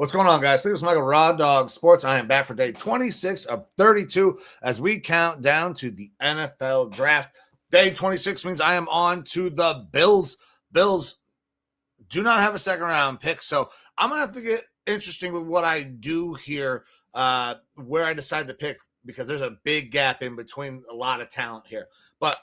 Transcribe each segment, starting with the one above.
What's going on, guys? This is Michael Raw Dog Sports. I am back for day 26 of 32 as we count down to the NFL draft. Day 26 means I am on to the Bills. Bills do not have a second round pick, so I'm going to have to get interesting with what I do here, where I decide to pick, because there's a big gap in between a lot of talent here. But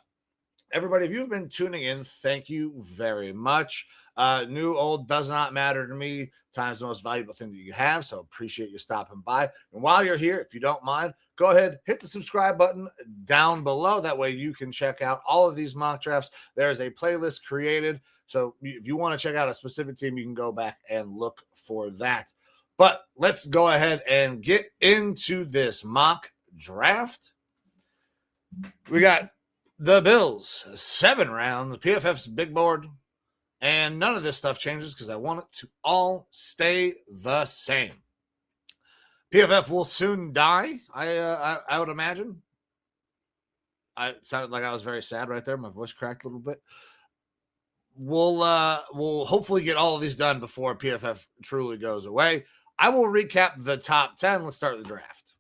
everybody, if you've been tuning in, thank you very much. New, old, does not matter to me. Time's the most valuable thing that you have, so appreciate you stopping by. And while you're here, if you don't mind, go ahead, hit the subscribe button down below. That way you can check out all of these mock drafts. There's a playlist created, so if you want to check out a specific team, you can go back and look for that. But let's go ahead and get into this mock draft. We got the Bills, 7 rounds, PFF's big board. And none of this stuff changes because I want it to all stay the same. PFF will soon die, I would imagine. I sounded like I was very sad right there. My voice cracked a little bit. We'll hopefully get all of these done before PFF truly goes away. I will recap the top 10. Let's start the draft.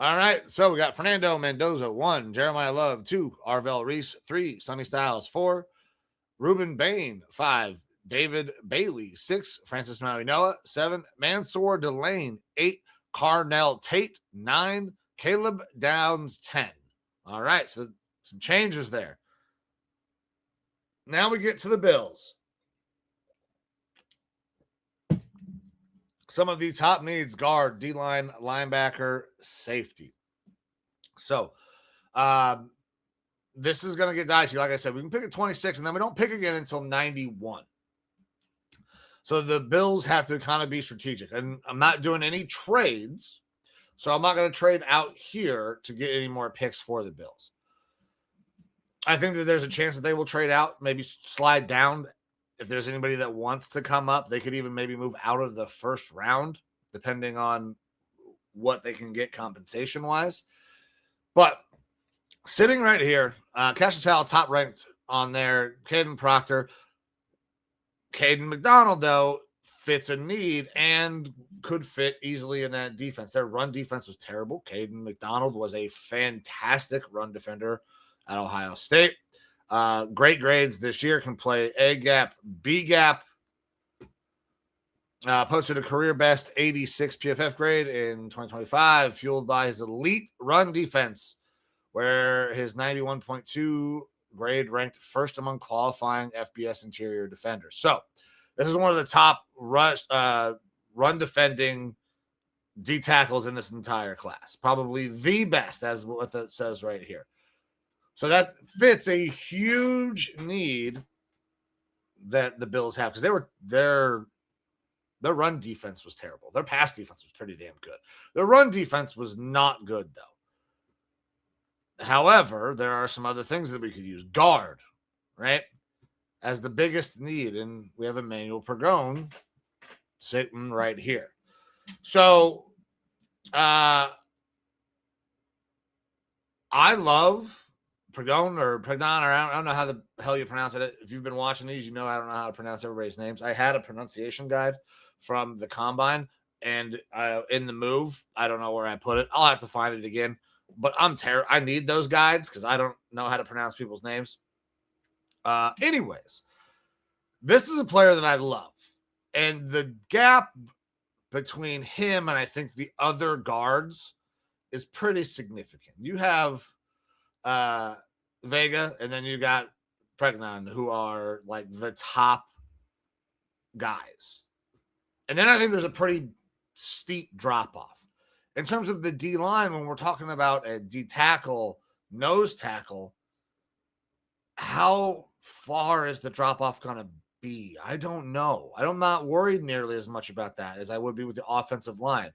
All right, so we got Fernando Mendoza, 1, Jeremiah Love, 2, Arvell Reese, 3, Sonny Styles, 4, Ruben Bain, 5, David Bailey, 6, Francis Maui-Noah, 7, Mansour Delane, 8, Carnell Tate, 9, Caleb Downs, 10. All right, so some changes there. Now we get to the Bills. Some of the top needs: guard, D-line, linebacker, safety. So this is going to get dicey. Like I said, we can pick at 26, and then we don't pick again until 91. So the Bills have to kind of be strategic. And I'm not doing any trades, so I'm not going to trade out here to get any more picks for the Bills. I think that there's a chance that they will trade out, maybe slide down. If there's anybody that wants to come up, they could even maybe move out of the first round, depending on what they can get compensation-wise. But sitting right here, Cash Patel top ranked on there, Caden Proctor. Caden McDonald, though, fits a need and could fit easily in that defense. Their run defense was terrible. Caden McDonald was a fantastic run defender at Ohio State. Great grades this year, can play A gap, B gap. Posted a career best 86 PFF grade in 2025, fueled by his elite run defense, where his 91.2 grade ranked first among qualifying FBS interior defenders. So this is one of the top run defending D tackles in this entire class. Probably the best, as what that says right here. So that fits a huge need that the Bills have, because their run defense was terrible. Their pass defense was pretty damn good. Their run defense was not good, though. However, there are some other things that we could use. Guard, right, as the biggest need, and we have Emmanuel Pergone sitting right here. So I love Pergone or Pregnon, or I don't know how the hell you pronounce it. If you've been watching these, you know I don't know how to pronounce everybody's names. I had a pronunciation guide from the Combine, and in the move, I don't know where I put it. I'll have to find it again. But I need those guides because I don't know how to pronounce people's names. Anyways, this is a player that I love. And the gap between him and I think the other guards is pretty significant. You have Vega, and then you got Pregnon, who are like the top guys. And then I think there's a pretty steep drop off in terms of the D line. When we're talking about a D tackle, nose tackle, how far is the drop off going to be? I don't know. I'm not worried nearly as much about that as I would be with the offensive line.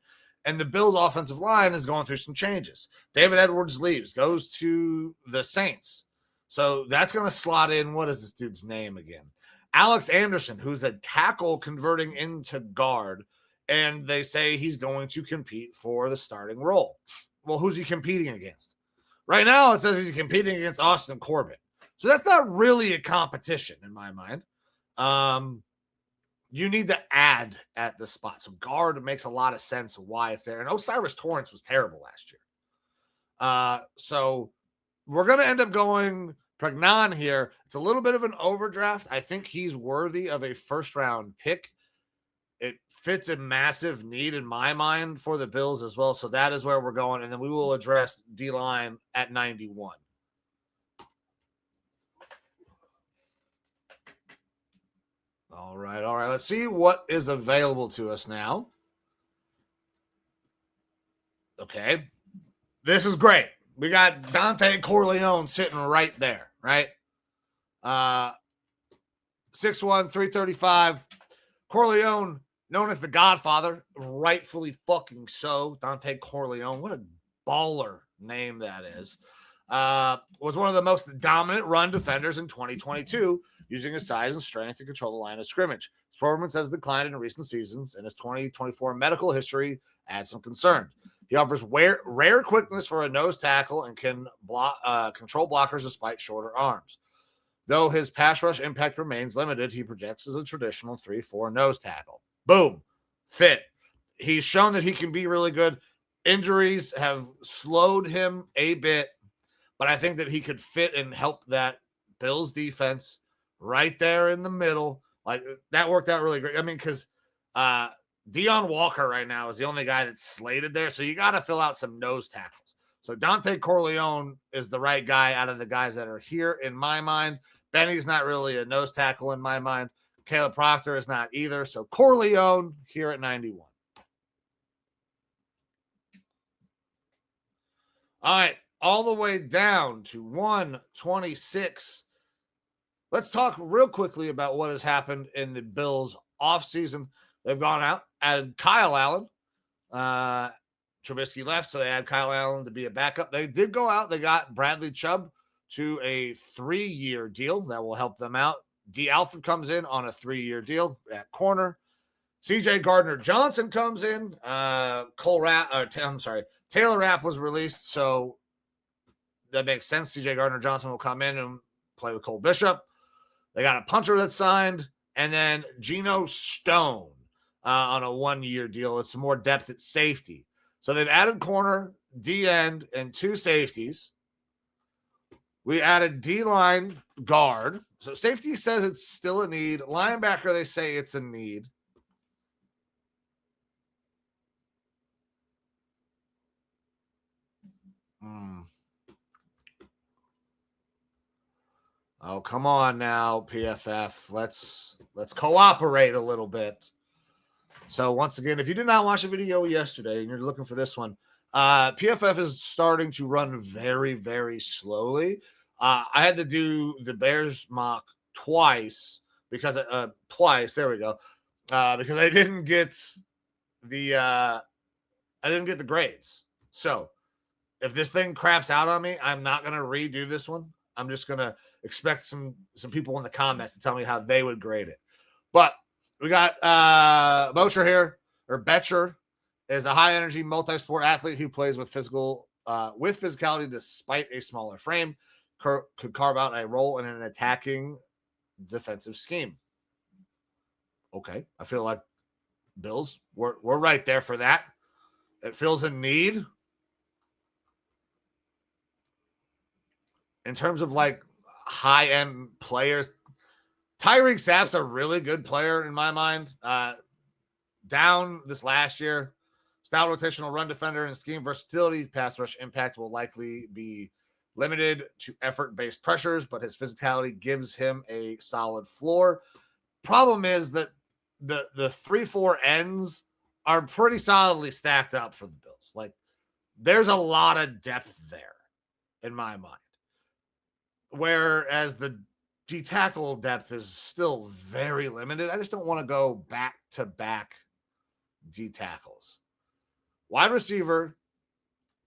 And the Bills' offensive line is going through some changes. David Edwards leaves, goes to the Saints. So that's going to slot in. What is this dude's name again? Alex Anderson, who's a tackle converting into guard. And they say he's going to compete for the starting role. Well, who's he competing against? Right now, it says he's competing against Austin Corbett. So that's not really a competition in my mind. you need to add at the spot. So guard makes a lot of sense why it's there. And Osiris Torrance was terrible last year. So we're going to end up going Pregnon here. It's a little bit of an overdraft. I think he's worthy of a first-round pick. It fits a massive need in my mind for the Bills as well. So that is where we're going. And then we will address D-line at 91. All right. Let's see what is available to us now. Okay. This is great. We got Dante Corleone sitting right there, right? 6'1", 335. Corleone, known as the Godfather, rightfully fucking so. Dante Corleone, what a baller name that is. Was one of the most dominant run defenders in 2022, using his size and strength to control the line of scrimmage. His performance has declined in recent seasons, and his 2024 medical history adds some concern. He offers rare quickness for a nose tackle and can control blockers despite shorter arms. Though his pass rush impact remains limited, he projects as a traditional 3-4 nose tackle. Boom. Fit. He's shown that he can be really good. Injuries have slowed him a bit, but I think that he could fit and help that Bills defense right there in the middle. Like, that worked out really great. I mean, because Deion Walker right now is the only guy that's slated there, so you got to fill out some nose tackles. So Dante Corleone is the right guy out of the guys that are here in my mind. Benny's not really a nose tackle in my mind. Caleb Proctor is not either. So Corleone here at 91. All right, all the way down to 126. Let's talk real quickly about what has happened in the Bills offseason. They've gone out, added Kyle Allen. Trubisky left, so they had Kyle Allen to be a backup. They did go out. They got Bradley Chubb to a 3-year deal that will help them out. D. Alford comes in on a 3-year deal at corner. C.J. Gardner-Johnson comes in. Taylor Rapp was released, so that makes sense. C.J. Gardner-Johnson will come in and play with Cole Bishop. They got a punter that signed, and then Geno Stone on a 1-year deal. It's some more depth at safety. So they've added corner, D-end, and 2 safeties. We added D-line guard. So safety says it's still a need. Linebacker, they say it's a need. Oh, come on now, PFF. Let's cooperate a little bit. So once again, if you did not watch the video yesterday and you're looking for this one, PFF is starting to run very, very slowly. I had to do the Bears mock twice because there we go. Because I didn't get the grades. So if this thing craps out on me, I'm not gonna redo this one. I'm just gonna expect some people in the comments to tell me how they would grade it. But we got Bocher here, or Betcher, is a high-energy multi-sport athlete who plays with physicality despite a smaller frame. Could carve out a role in an attacking defensive scheme. Okay, I feel like Bills, we're right there for that. It feels a need. In terms of like high-end players, Tyreek Sapp's a really good player in my mind. Down this last year, stout rotational run defender and scheme versatility, pass rush impact will likely be limited to effort-based pressures, but his physicality gives him a solid floor. Problem is that the 3-4 ends are pretty solidly stacked up for the Bills. Like, there's a lot of depth there in my mind. Whereas the D tackle depth is still very limited. I just don't want to go back-to-back D tackles. Wide receiver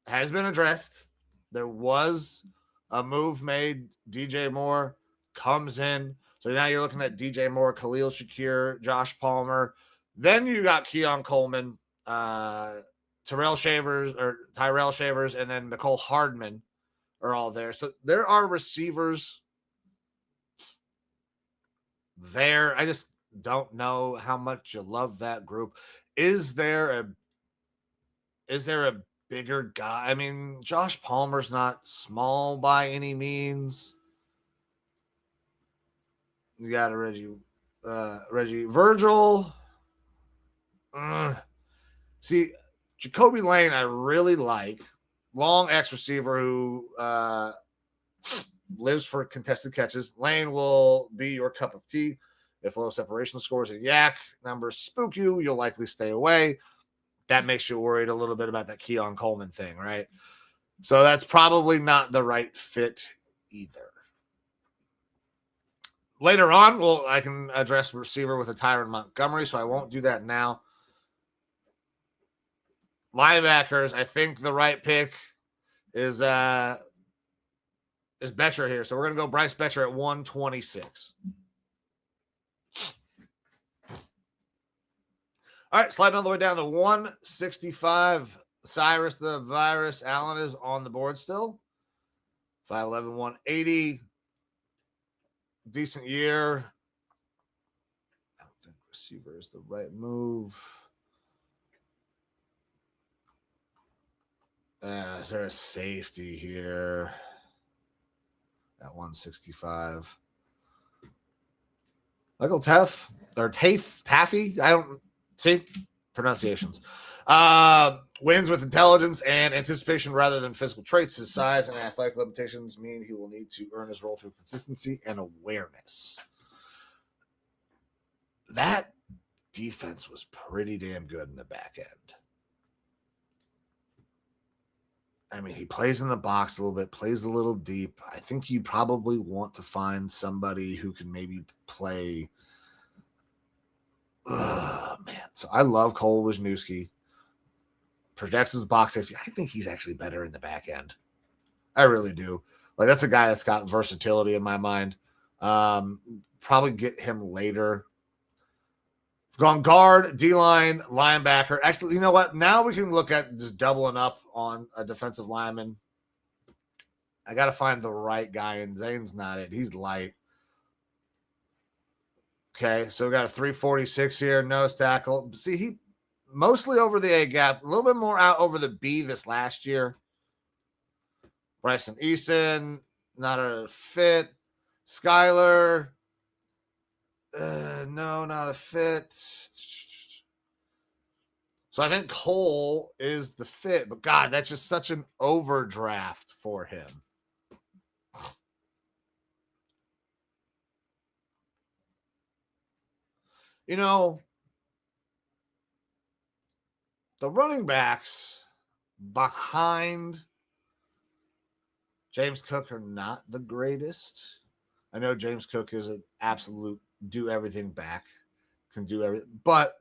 has been addressed. There was a move made. DJ Moore comes in. So now you're looking at DJ Moore, Khalil Shakir, Josh Palmer. Then you got Keon Coleman, Tyrell Shavers, and then Nicole Hardman are all there. So there are receivers there. don't know how much you love that group. Is there a bigger guy? I mean, Josh Palmer's not small by any means. You got a Reggie Virgil. See, Jacoby Lane, I really like. Long X receiver who lives for contested catches. Lane will be your cup of tea. If low separation scores and yak numbers spook you, you'll likely stay away. That makes you worried a little bit about that Keon Coleman thing, right? So that's probably not the right fit either. Later on, I can address receiver with a Tyron Montgomery, so I won't do that now. Linebackers, I think the right pick is Betcher here. So we're going to go Bryce Betcher at 126. All right, sliding all the way down to 165. Cyrus the Virus Allen is on the board still. 5'11", 180. Decent year. I don't think receiver is the right move. Is there a safety here at 165? Michael Taffy. I don't see pronunciations. Wins with intelligence and anticipation rather than physical traits. His size and athletic limitations mean he will need to earn his role through consistency and awareness. That defense was pretty damn good in the back end. I mean, he plays in the box a little bit, plays a little deep. I think you probably want to find somebody who can maybe play. Man. So I love Cole Wisniewski. Projects as box safety. I think he's actually better in the back end. I really do. Like, that's a guy that's got versatility in my mind. Probably get him later. Gone guard, D-line, linebacker. Actually, you know what? Now we can look at just doubling up on a defensive lineman. I got to find the right guy, and Zane's not it. He's light. Okay, so we got a 346 here, nose tackle. See, he mostly over the A gap, a little bit more out over the B this last year. Bryson Eason, not a fit. Skyler, no, not a fit. So I think Cole is the fit, but God, that's just such an overdraft for him. You know, the running backs behind James Cook are not the greatest. I know James Cook is an absolute do everything back, can do everything, but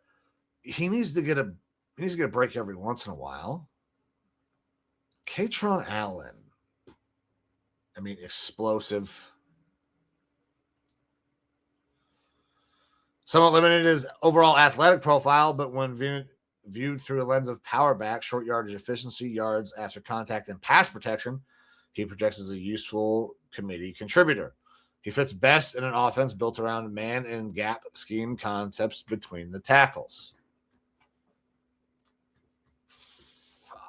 he needs to get a break every once in a while. Katron Allen, I mean, explosive. Somewhat limited his overall athletic profile, but when viewed through a lens of power back, short yardage efficiency, yards after contact, and pass protection, he projects as a useful committee contributor. He fits best in an offense built around man and gap scheme concepts between the tackles.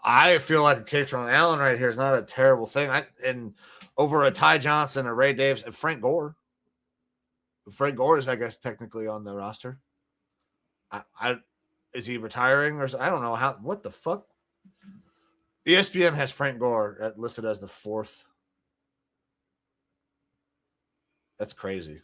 I feel like Katron Allen right here is not a terrible thing. And over a Ty Johnson, a Ray Davis, and Frank Gore. Frank Gore is, I guess, technically on the roster. Is he retiring or I don't know how? What the fuck? ESPN has Frank Gore listed as the fourth. That's crazy.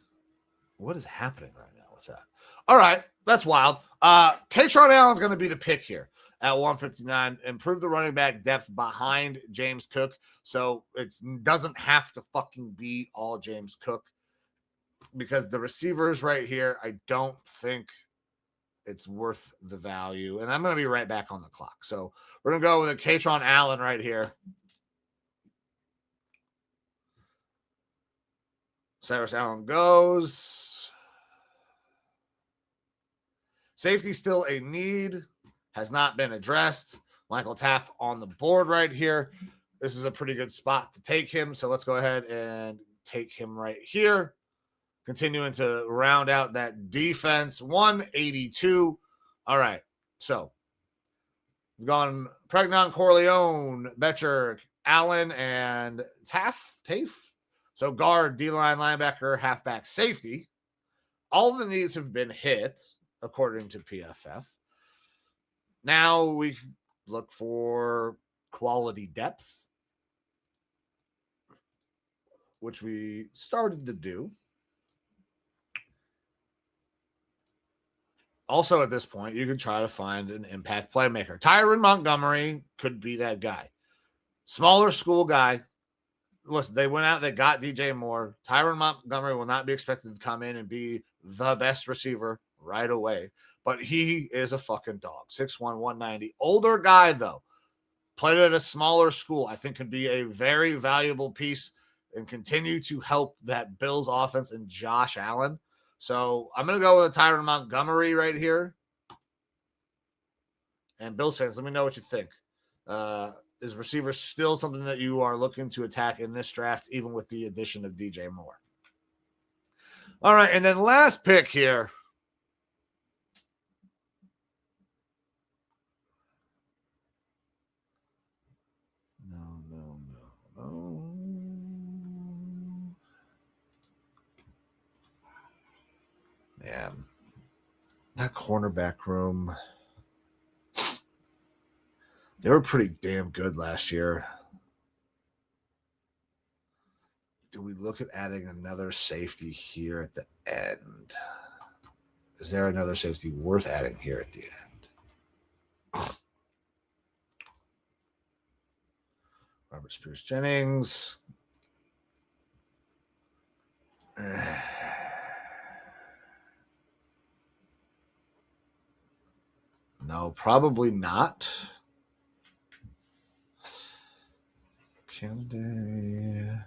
What is happening right now with that? All right, that's wild. Katron Allen's going to be the pick here at 159. Improve the running back depth behind James Cook, so it doesn't have to fucking be all James Cook, because the receivers right here, I don't think it's worth the value. And I'm going to be right back on the clock. So we're going to go with a Katron Allen right here. Cyrus Allen goes. Safety still a need. Has not been addressed. Michael Taff on the board right here. This is a pretty good spot to take him. So let's go ahead and take him right here. Continuing to round out that defense, 182. All right. So we've gone Pregnon, Corleone, Betcher, Allen, and Tafe. So guard, D-line, linebacker, halfback, safety. All the needs have been hit, according to PFF. Now we look for quality depth, which we started to do. Also, at this point, you can try to find an impact playmaker. Tyron Montgomery could be that guy. Smaller school guy. Listen, they went out, they got DJ Moore. Tyron Montgomery will not be expected to come in and be the best receiver right away, but he is a fucking dog. 6'1", 190. Older guy, though. Played at a smaller school. I think could be a very valuable piece and continue to help that Bills offense and Josh Allen. So I'm going to go with a Tyron Montgomery right here. And Bills fans, let me know what you think. Is receiver still something that you are looking to attack in this draft, even with the addition of DJ Moore? All right, and then last pick here. No. Man, that cornerback room, they were pretty damn good last year. Do we look at adding another safety here at the end? Is there another safety worth adding here at the end? Robert Spears Jennings. No, probably not. Candidate.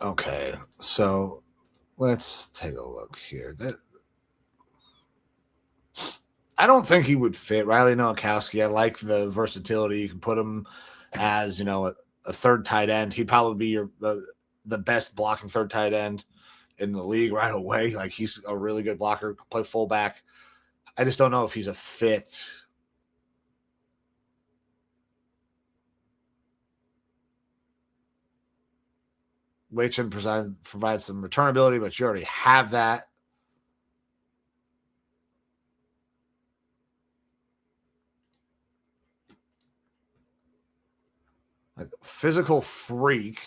Okay, so let's take a look here. I don't think he would fit Riley Nowakowski. I like the versatility. You can put him as, a third tight end. He'd probably be the best blocking third tight end in the league right away. Like, he's a really good blocker, play fullback. I just don't know if he's a fit. Waitchen provides some return ability, but you already have that. Like, physical freak.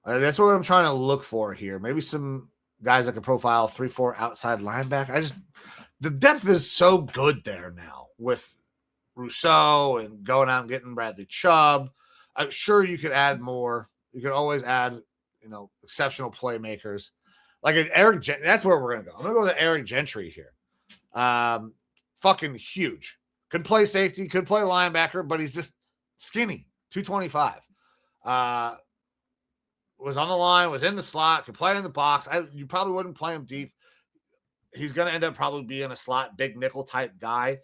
That's what I'm trying to look for here. Maybe some guys that can profile 3-4 outside linebacker. The depth is so good there now with Rousseau and going out and getting Bradley Chubb. I'm sure you could add more. You could always add, exceptional playmakers. Like Eric Gentry. That's where we're going to go. I'm going to go with Eric Gentry here. Fucking huge. Could play safety, could play linebacker, but he's just skinny. 225. Was on the line, was in the slot, could play in the box. You probably wouldn't play him deep. He's going to end up probably being a slot, big nickel type guy.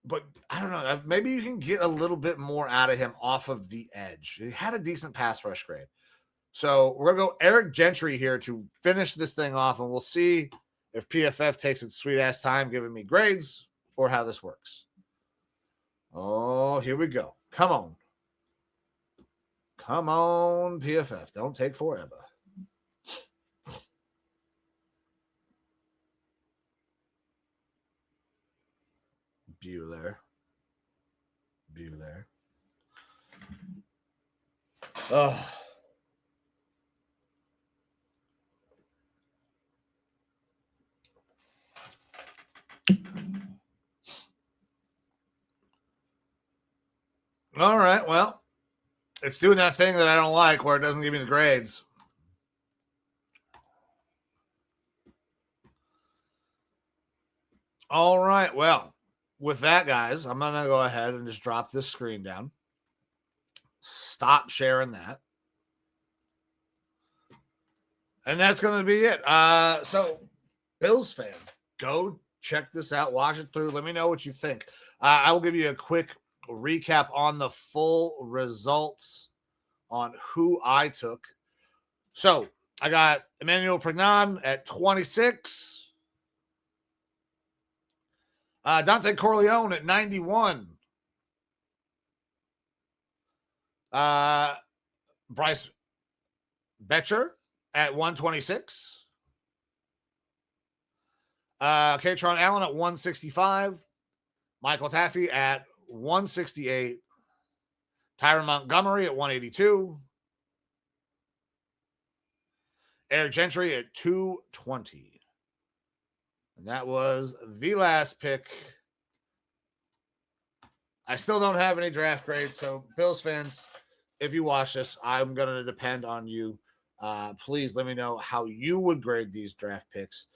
But I don't know. Maybe you can get a little bit more out of him off of the edge. He had a decent pass rush grade. So we're going to go Eric Gentry here to finish this thing off, and we'll see if PFF takes its sweet-ass time giving me grades or how this works. Oh, here we go. Come on. Come on, PFF. Don't take forever. Bueller. Oh. All right, well, it's doing that thing that I don't like where it doesn't give me the grades. All right, well, with that, guys, I'm going to go ahead and just drop this screen down. Stop sharing that. And that's going to be it. So, Bills fans, go check this out. Watch it through. Let me know what you think. I will give you a quick recap on the full results on who I took. So I got Emmanuel Pregnon at 26. Dante Corleone at 91. Bryce Betcher at 126. Katron Allen at 165. Michael Taffy at 168. Tyron Montgomery at 182. Eric Gentry at 220. And that was the last pick. I still don't have any draft grades, so Bills fans, if you watch this, I'm going to depend on you. Please let me know how you would grade these draft picks.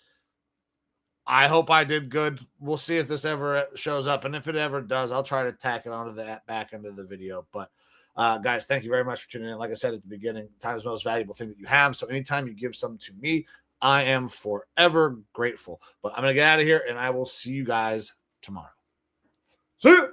I hope I did good. We'll see if this ever shows up, and if it ever does, I'll try to tack it onto the back end of the video. But guys, thank you very much for tuning in. Like I said at the beginning, time is the most valuable thing that you have. So anytime you give something to me, I am forever grateful. But I'm going to get out of here, and I will see you guys tomorrow. See you.